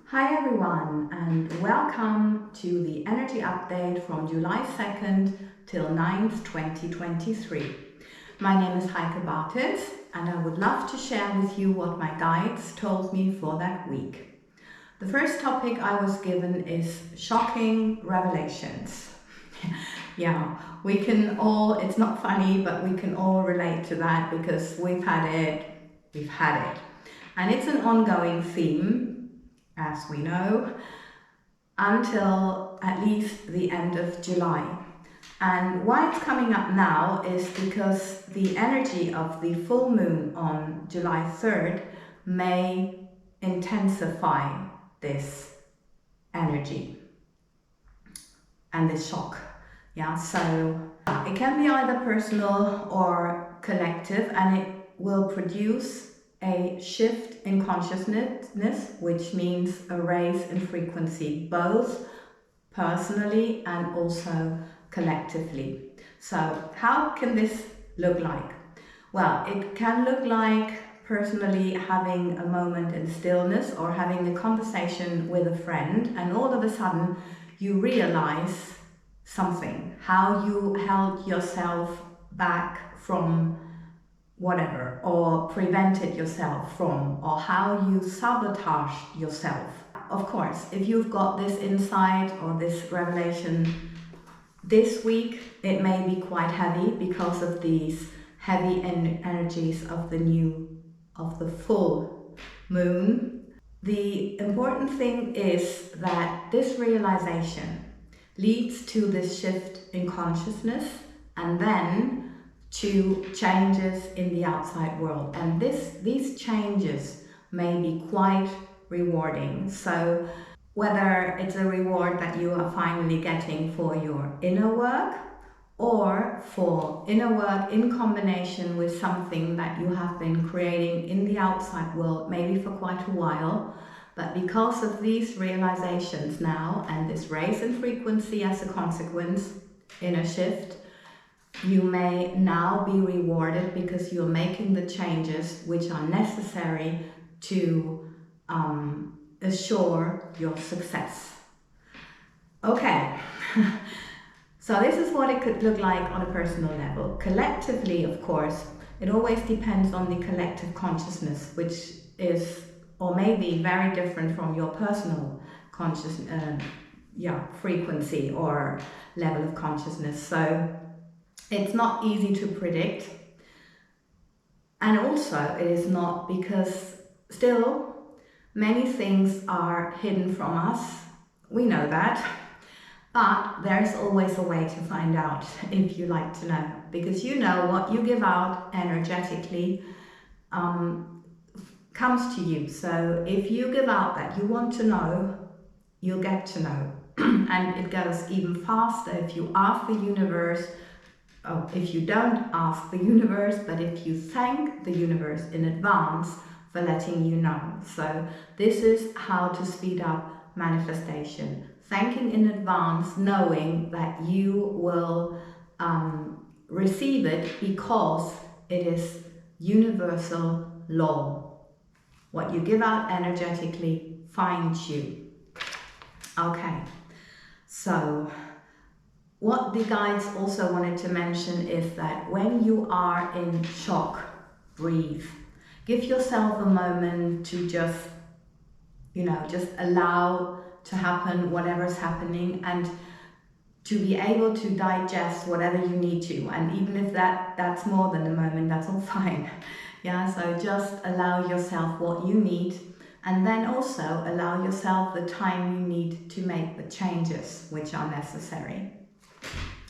Hi everyone, and welcome to the energy update from July 2nd till 9th, 2023. My name is Heike and I would love to share with you what my guides told me for that week. The first topic I was given is shocking revelations. Yeah, we can all, it's not funny, but we can all relate to that because we've had it. And it's an ongoing theme, as we know, until at least the end of July. And why it's coming up now is because the energy of the full moon on July 3rd may intensify this energy and this shock. Yeah, so it can be either personal or collective, and it will produce a shift in consciousness, which means a raise in frequency, both personally and also collectively. So how can this look like? Well, it can look like personally having a moment in stillness or having a conversation with a friend, and all of a sudden you realize something, how you held yourself back from whatever, or prevented yourself from, or how you sabotaged yourself. Of course, if you've got this insight or this revelation this week, it may be quite heavy because of these heavy energies of the full moon. The important thing is that this realization leads to this shift in consciousness and then to changes in the outside world. And these changes may be quite rewarding. So whether it's a reward that you are finally getting for your inner work, or for inner work in combination with something that you have been creating in the outside world, maybe for quite a while, but because of these realizations now and this raise in frequency as a consequence, inner shift, you may now be rewarded because you're making the changes which are necessary to assure your success. Okay, so this is what it could look like on a personal level. Collectively, of course, it always depends on the collective consciousness, which is or may be very different from your personal frequency or level of consciousness. So it's not easy to predict, and also it is not, because still many things are hidden from us. We know that, but there's always a way to find out if you like to know, because you know what you give out energetically comes to you. So if you give out that you want to know, you'll get to know. And it goes even faster if you ask the universe. Oh, if you don't ask the universe, but if you thank the universe in advance for letting you know. So this is how to speed up manifestation. Thanking in advance, knowing that you will receive it because it is universal law. What you give out energetically finds you. Okay, so what the guides also wanted to mention is that when you are in shock, breathe. Give yourself a moment to just allow to happen whatever's happening, and to be able to digest whatever you need to. And even if that's more than a moment, that's all fine. Yeah, so just allow yourself what you need, and then also allow yourself the time you need to make the changes which are necessary.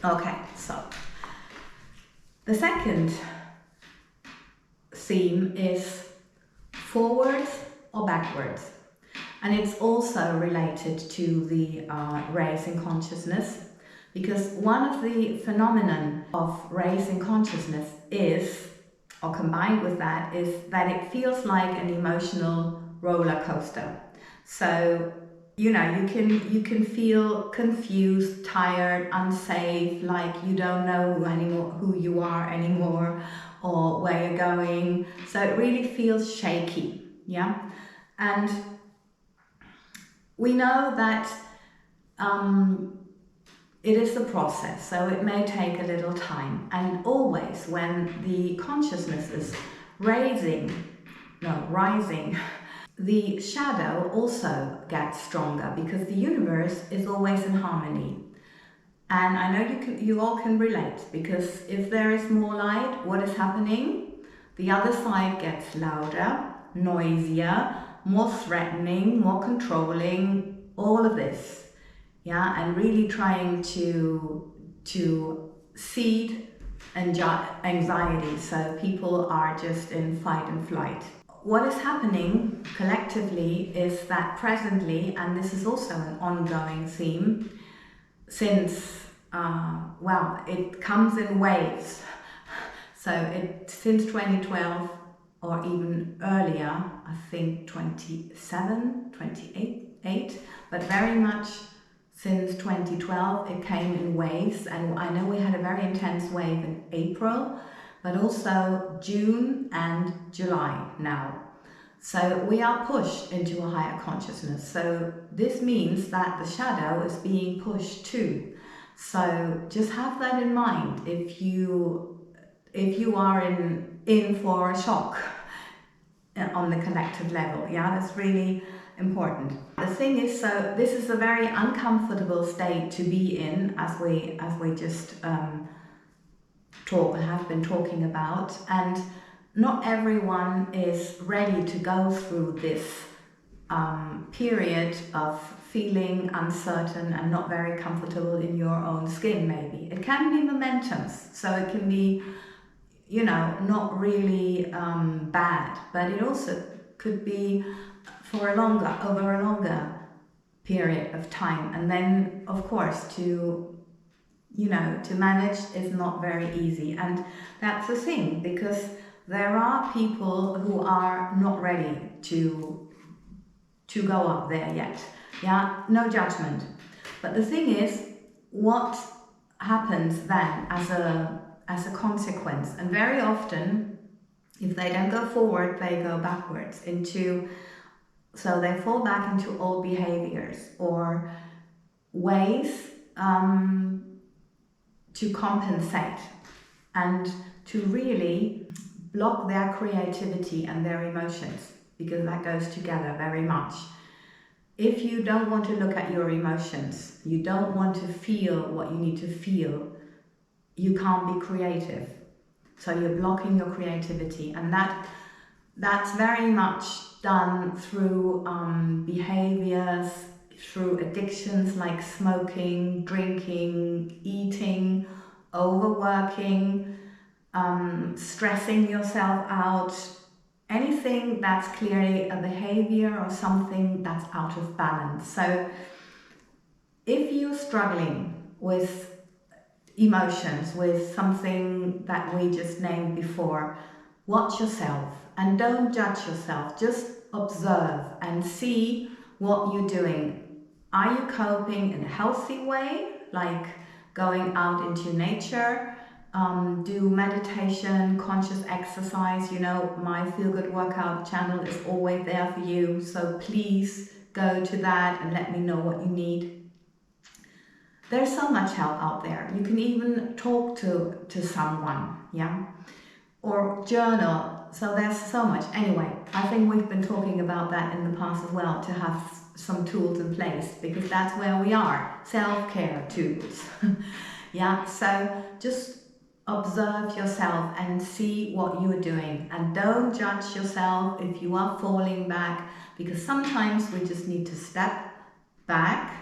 Okay, so the second theme is forwards or backwards, and it's also related to the raising consciousness, because one of the phenomenon of raising consciousness is, or combined with that, is that it feels like an emotional roller coaster. So you can feel confused, tired, unsafe, like you don't know who you are anymore, or where you're going. So it really feels shaky, yeah? And we know that it is a process, so it may take a little time. And always when the consciousness is rising, the shadow also gets stronger, because the universe is always in harmony. And I know you all can relate, because if there is more light, what is happening? The other side gets louder, noisier, more threatening, more controlling, all of this. Yeah, and really trying to seed anxiety, so people are just in fight and flight. What is happening collectively is that presently, and this is also an ongoing theme, since it comes in waves. So since 2012, or even earlier, I think 27, 28, but very much since 2012, it came in waves. And I know we had a very intense wave in April, but also June and July now. So we are pushed into a higher consciousness. So this means that the shadow is being pushed too. So just have that in mind if you are in for a shock on the collective level. Yeah, that's really important. The thing is, so this is a very uncomfortable state to be in, as we just have been talking about, and not everyone is ready to go through this period of feeling uncertain and not very comfortable in your own skin. Maybe it can be momentums, so it can be, not really bad, but it also could be over a longer period of time. And then, of course, to manage is not very easy. And that's the thing, because there are people who are not ready to go up there yet. Yeah, no judgment. But the thing is, what happens then as a consequence? And very often, if they don't go forward, they go backwards so they fall back into old behaviors or ways to compensate and to really block their creativity and their emotions, because that goes together very much. If you don't want to look at your emotions, you don't want to feel what you need to feel, you can't be creative. So you're blocking your creativity, and that's very much done through behaviors, through addictions like smoking, drinking, eating, overworking, stressing yourself out, anything that's clearly a behavior or something that's out of balance. So if you're struggling with emotions, with something that we just named before, watch yourself and don't judge yourself. Just observe and see what you're doing. Are you coping in a healthy way, like going out into nature, do meditation, conscious exercise? My Feel Good Workout channel is always there for you, so please go to that and let me know what you need. There's so much help out there. You can even talk to someone, yeah, or journal. So there's so much. Anyway, I think we've been talking about that in the past as well, to have some tools in place, because that's where we are, self-care tools. Yeah, so just observe yourself and see what you're doing, and don't judge yourself if you are falling back, because sometimes we just need to step back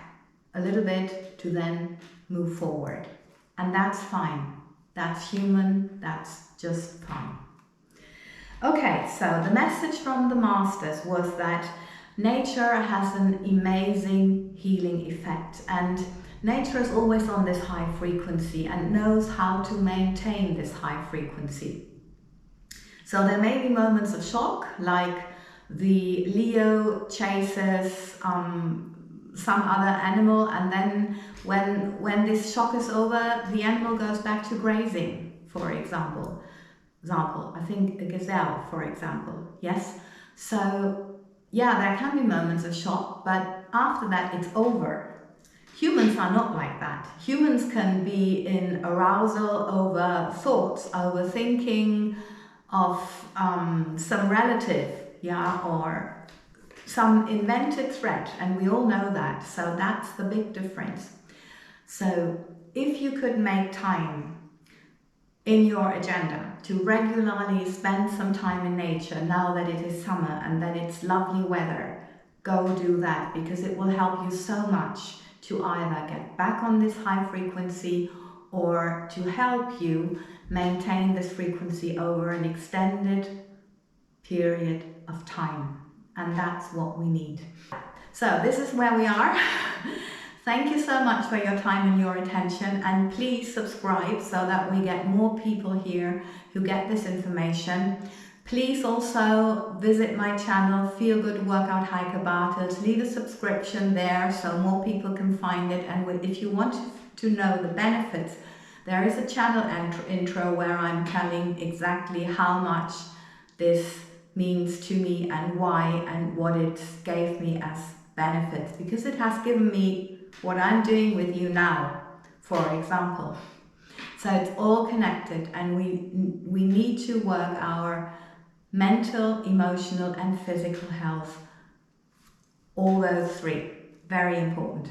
a little bit to then move forward, and that's fine. That's human, that's just fine. Okay, so the message from the masters was that nature has an amazing healing effect, and nature is always on this high frequency and knows how to maintain this high frequency. So there may be moments of shock, like the Leo chases some other animal, and then when this shock is over, the animal goes back to grazing, for example. I think a gazelle, for example. Yes. So yeah, there can be moments of shock, but after that it's over. Humans are not like that. Humans can be in arousal over thoughts, over thinking of some relative, yeah, or some invented threat, and we all know that. So that's the big difference. So if you could make time in your agenda to regularly spend some time in nature now that it is summer and that it's lovely weather, go do that, because it will help you so much to either get back on this high frequency or to help you maintain this frequency over an extended period of time. And that's what we need. So this is where we are. Thank you so much for your time and your attention, and please subscribe so that we get more people here who get this information. Please also visit my channel, Feel Good Workout Heike Bartels. Leave a subscription there so more people can find it. And if you want to know the benefits, there is a channel intro where I'm telling exactly how much this means to me and why and what it gave me as benefits, because it has given me what I'm doing with you now, for example. So it's all connected, and we need to work our mental, emotional and physical health. All those three, very important.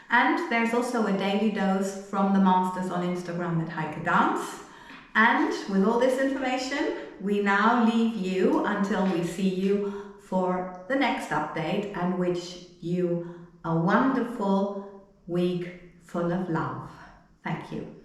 And there's also a daily dose from the masters on Instagram at Heike Dance. And with all this information, we now leave you until we see you for the next update, and wish you a wonderful week full of love. Thank you.